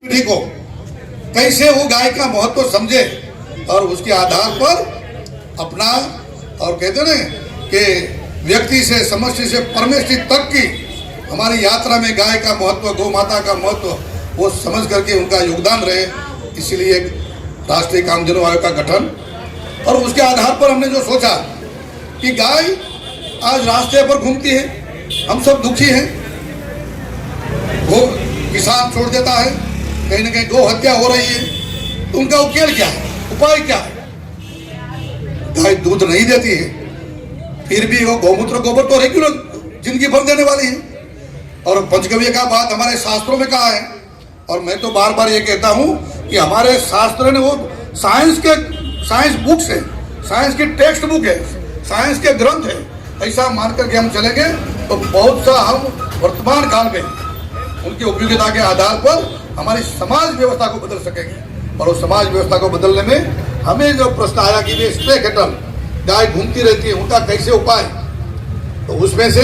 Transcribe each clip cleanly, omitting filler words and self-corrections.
पीढ़ी को कैसे वो गाय का महत्व समझे और उसके आधार पर अपना, और कहते ना कि व्यक्ति से समष्टि से परमेष्टि तक की हमारी यात्रा में गाय का महत्व, गौ माता का महत्व वो समझ करके उनका योगदान रहे। इसीलिए राष्ट्रीय कामधेनु आयोग का गठन, और उसके आधार पर हमने जो सोचा कि गाय आज रास्ते पर घूमती है, हम सब दुखी हैं, वो किसान छोड़ देता है, कहीं ना कहीं गौ हत्या हो रही है, तो उनका उकेल क्या है, उपाय क्या है? गाय दूध नहीं देती है, फिर भी वो गौमूत्र गोबर तो रेगुलर जिंदगी भर देने वाली है। और पंचगव्य का बात हमारे शास्त्रों में कहा है, और मैं तो बार बार ये कहता हूँ कि हमारे शास्त्र ने वो साइंस बुक्स है, साइंस की टेक्स्ट बुक है, साइंस के ग्रंथ है, ऐसा मान करके हम चलेंगे तो बहुत सा हम वर्तमान काल में उनकी उपयोगिता के आधार पर हमारी समाज व्यवस्था को बदल सकेंगे। और उस समाज व्यवस्था को बदलने में हमें जो प्रश्न आया कि वे स्प्रे कैटल गाय घूमती रहती है, उनका कैसे उपाय, तो उसमें से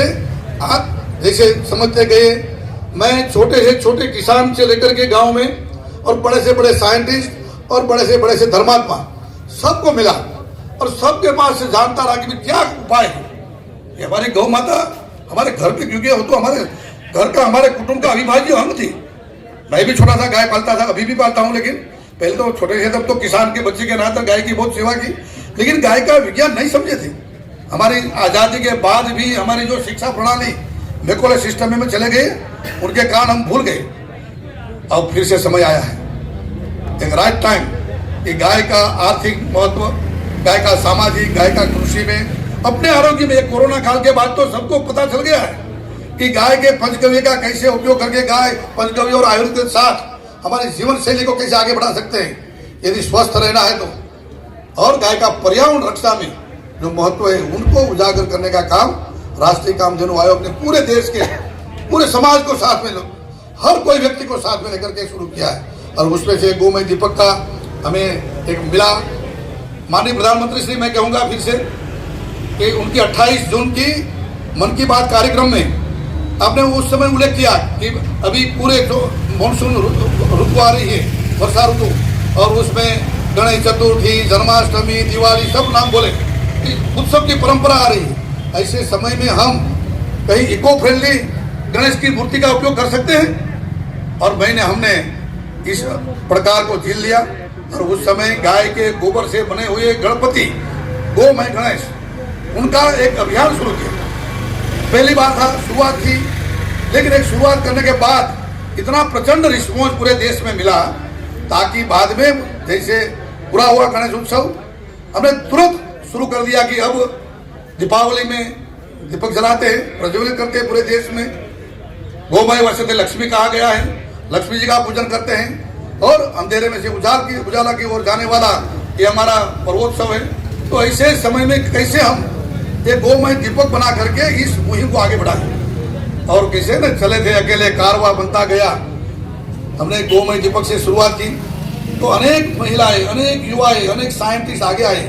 आप जैसे समझते गए, मैं छोटे से छोटे किसान से लेकर के गांव में और बड़े से बड़े साइंटिस्ट और बड़े से धर्मात्मा सबको मिला और सबके पास से जानता रहा कि क्या उपाय है। ये हमारी गौ माता हमारे घर पे, क्योंकि वो तो हमारे घर का, हमारे कुटुंब का अविभाज्य अंग थी। मैं भी छोटा सा गाय पालता था, अभी भी पालता हूँ, लेकिन पहले तो छोटे थे, तब तो किसान के बच्चे के नाम तक गाय की बहुत सेवा की, लेकिन गाय का विज्ञान नहीं समझे थे। हमारी आज़ादी के बाद भी हमारी जो शिक्षा प्रणाली मैकोले सिस्टम में चले गए, उनके कारण हम भूल गए। अब फिर से समय आया है, एक राइट टाइम, कि गाय का आर्थिक महत्व, गाय का सामाजिक, गाय का कृषि में, अपने आरोग्य में। कोरोना काल के बाद तो सबको पता चल गया है कि गाय के पंचगव्य का कैसे उपयोग करके गाय पंचगव्य और आयुर्वेद के साथ हमारी जीवन शैली को कैसे आगे बढ़ा सकते हैं यदि स्वस्थ रहना है तो। और गाय का पर्यावरण रक्षा में जो महत्व है उनको उजागर करने का काम राष्ट्रीय कामधेनु आयोग ने पूरे देश के, पूरे समाज को साथ में, हर कोई व्यक्ति को साथ में लेकर के शुरू किया है। और उसमें से गोमय दीपक का हमें एक मिला। माननीय प्रधानमंत्री श्री, मैं कहूँगा फिर से कि उनकी 28 जून की मन की बात कार्यक्रम में आपने उस समय उल्लेख किया कि अभी पूरे जो मानसून ऋतु आ रही है, वर्षा ऋतु, और उसमें गणेश चतुर्थी, जन्माष्टमी, दिवाली सब नाम बोले, उत्सव की परंपरा आ रही है। ऐसे समय में हम कहीं इको फ्रेंडली गणेश की मूर्ति का उपयोग कर सकते हैं। और हमने इस प्रकार को झील लिया और उस समय गाय के गोबर से बने हुए गणपति, गोमय गणेश, उनका एक अभियान शुरू किया। पहली बार था, शुरुआत थी, लेकिन एक शुरुआत करने के बाद इतना प्रचंड रिस्पॉन्स पूरे देश में मिला, ताकि बाद में जैसे पूरा हुआ गणेश उत्सव, हमने तुरंत शुरू कर दिया कि अब दीपावली में दीपक जलाते हैं, प्रज्वलित करते हैं पूरे देश में। गोमय वर्षते लक्ष्मी कहा गया है, लक्ष्मी जी का पूजन करते हैं, और अंधेरे में से उजाला की ओर जाने वाला ये हमारा पर्वोत्सव है। तो ऐसे समय में कैसे हम ये गोमय दीपक बना करके इस मुहिम को आगे बढ़ाए, और कैसे न चले थे अकेले, कारवा बनता गया। हमने गोमय दीपक से शुरुआत की तो अनेक महिलाएं, अनेक युवाएं, अनेक साइंटिस्ट आगे आए।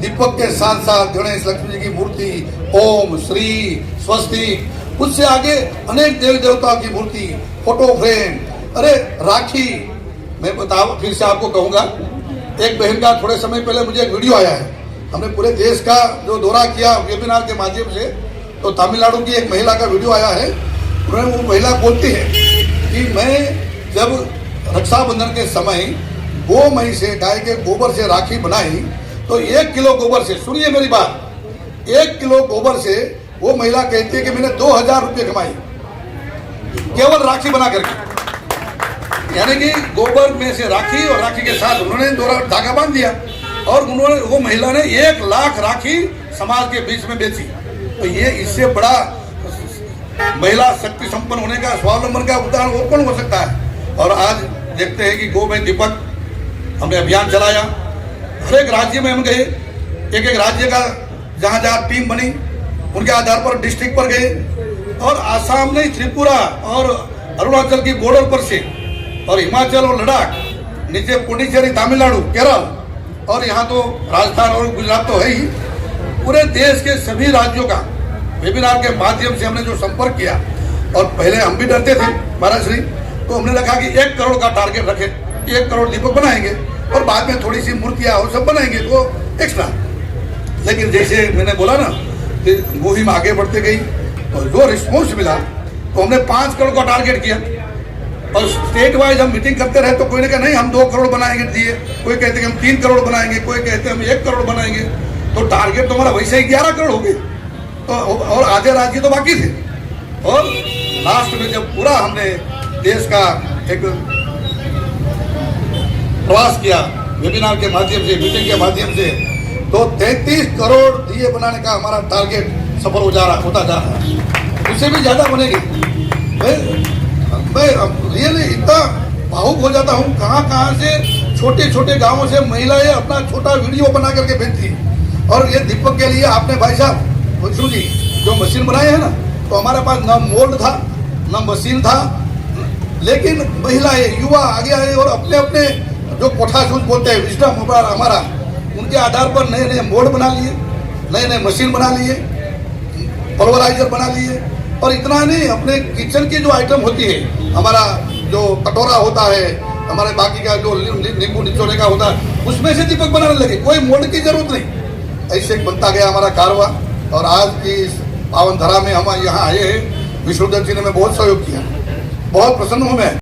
दीपक के साथ साथ गणेश, लक्ष्मी जी की मूर्ति, ओम, श्री, स्वस्ति, उससे आगे अनेक देवी देवताओं की मूर्ति, फोटो फ्रेम, अरे राखी। मैं बताऊं, फिर से आपको कहूंगा, एक बहन का थोड़े समय पहले मुझे एक वीडियो आया है, हमने पूरे देश का जो दौरा किया वेबिनार के माध्यम से, तो तमिलनाडु की एक महिला का वीडियो आया है। उन्होंने, वो महिला बोलती है कि मैं जब रक्षाबंधन के समय गोमय से, गाय के गोबर से राखी बनाई, तो 1 किलो गोबर से, सुनिए मेरी बात, 1 किलो गोबर से वो महिला कहती है कि मैंने 2000 रुपये कमाई केवल राखी बना करके। यानी कि गोबर में से राखी, और राखी के साथ उन्होंने धागा बांध दिया, और उन्होंने, वो महिला ने 1 लाख राखी समाज के बीच में बेची। तो ये इससे बड़ा महिला शक्ति संपन्न होने का, स्वावलंबन का उदाहरण वो कौन हो सकता है। और आज देखते हैं कि गोमय दीपक हमने अभियान चलाया, हर एक राज्य में हम गए, एक राज्य का जहाँ जहाँ टीम बनी उनके आधार पर डिस्ट्रिक्ट पर गए, और आसाम नहीं, त्रिपुरा और अरुणाचल की बॉर्डर पर से, और हिमाचल और लद्दाख, नीचे पुडुचेरी, तमिलनाडु, केरल, और यहाँ तो राजस्थान और गुजरात तो है ही। पूरे देश के सभी राज्यों का वेबिनार के माध्यम से हमने जो संपर्क किया, और पहले हम भी डरते थे महाराज श्री, तो हमने रखा कि 1 करोड़ का टारगेट रखे, 1 करोड़ दीपक बनाएंगे और बाद में थोड़ी सी मूर्तियाँ और सब बनाएंगे तो एक्स्ट्रा। लेकिन जैसे मैंने बोला ना कि मुहिम आगे बढ़ते गई और जो रिस्पॉन्स मिला तो हमने 5 करोड़ का टारगेट किया और स्टेट वाइज हम मीटिंग करते रहे तो कोई ने कहा नहीं हम 2 करोड़ बनाएंगे दिए, कोई कहते हैं हम 3 करोड़ बनाएंगे, कोई कहते हैं हम 1 करोड़ बनाएंगे। तो टारगेट तो हमारा वैसे ही 11 करोड़ हो गए तो और आधे राज्य तो बाकी थे। और लास्ट में जब पूरा हमने देश का एक प्रवास किया वेबिनार के माध्यम से, मीटिंग के माध्यम से, तो 33 करोड़ दिए बनाने का हमारा टारगेट सफल होता जा रहा है। उससे भी ज्यादा बनेगी। मैं रियली इतना भावुक हो जाता हूँ, कहाँ से छोटे छोटे गांवों से महिलाएं अपना छोटा वीडियो बना करके भेजती है। और ये दीपक के लिए आपने भाई साहब वंशु जी जो मशीन बनाए हैं ना, तो हमारे पास न मोल्ड था न मशीन था, लेकिन महिलाएं युवा आगे आए और अपने अपने जो कोठासूज बोलते हैं विजडम हमारा, उनके आधार पर नए नए मोल्ड बना लिए, नए नए मशीन बना लिए, पल्वराइजर बना लिए। और इतना नहीं, अपने किचन की जो आइटम होती है, हमारा जो कटोरा होता है, हमारे बाकी का जो नींबू निचोड़े का होता है, उसमें से दीपक बनाने लगे, कोई मोल्ड की जरूरत नहीं। ऐसे बनता गया हमारा कारवा। और आज की इस पावन धरा में हम यहाँ आए हैं, विष्णुदत्त जी ने हमें बहुत सहयोग किया, बहुत प्रसन्न हूँ मैं।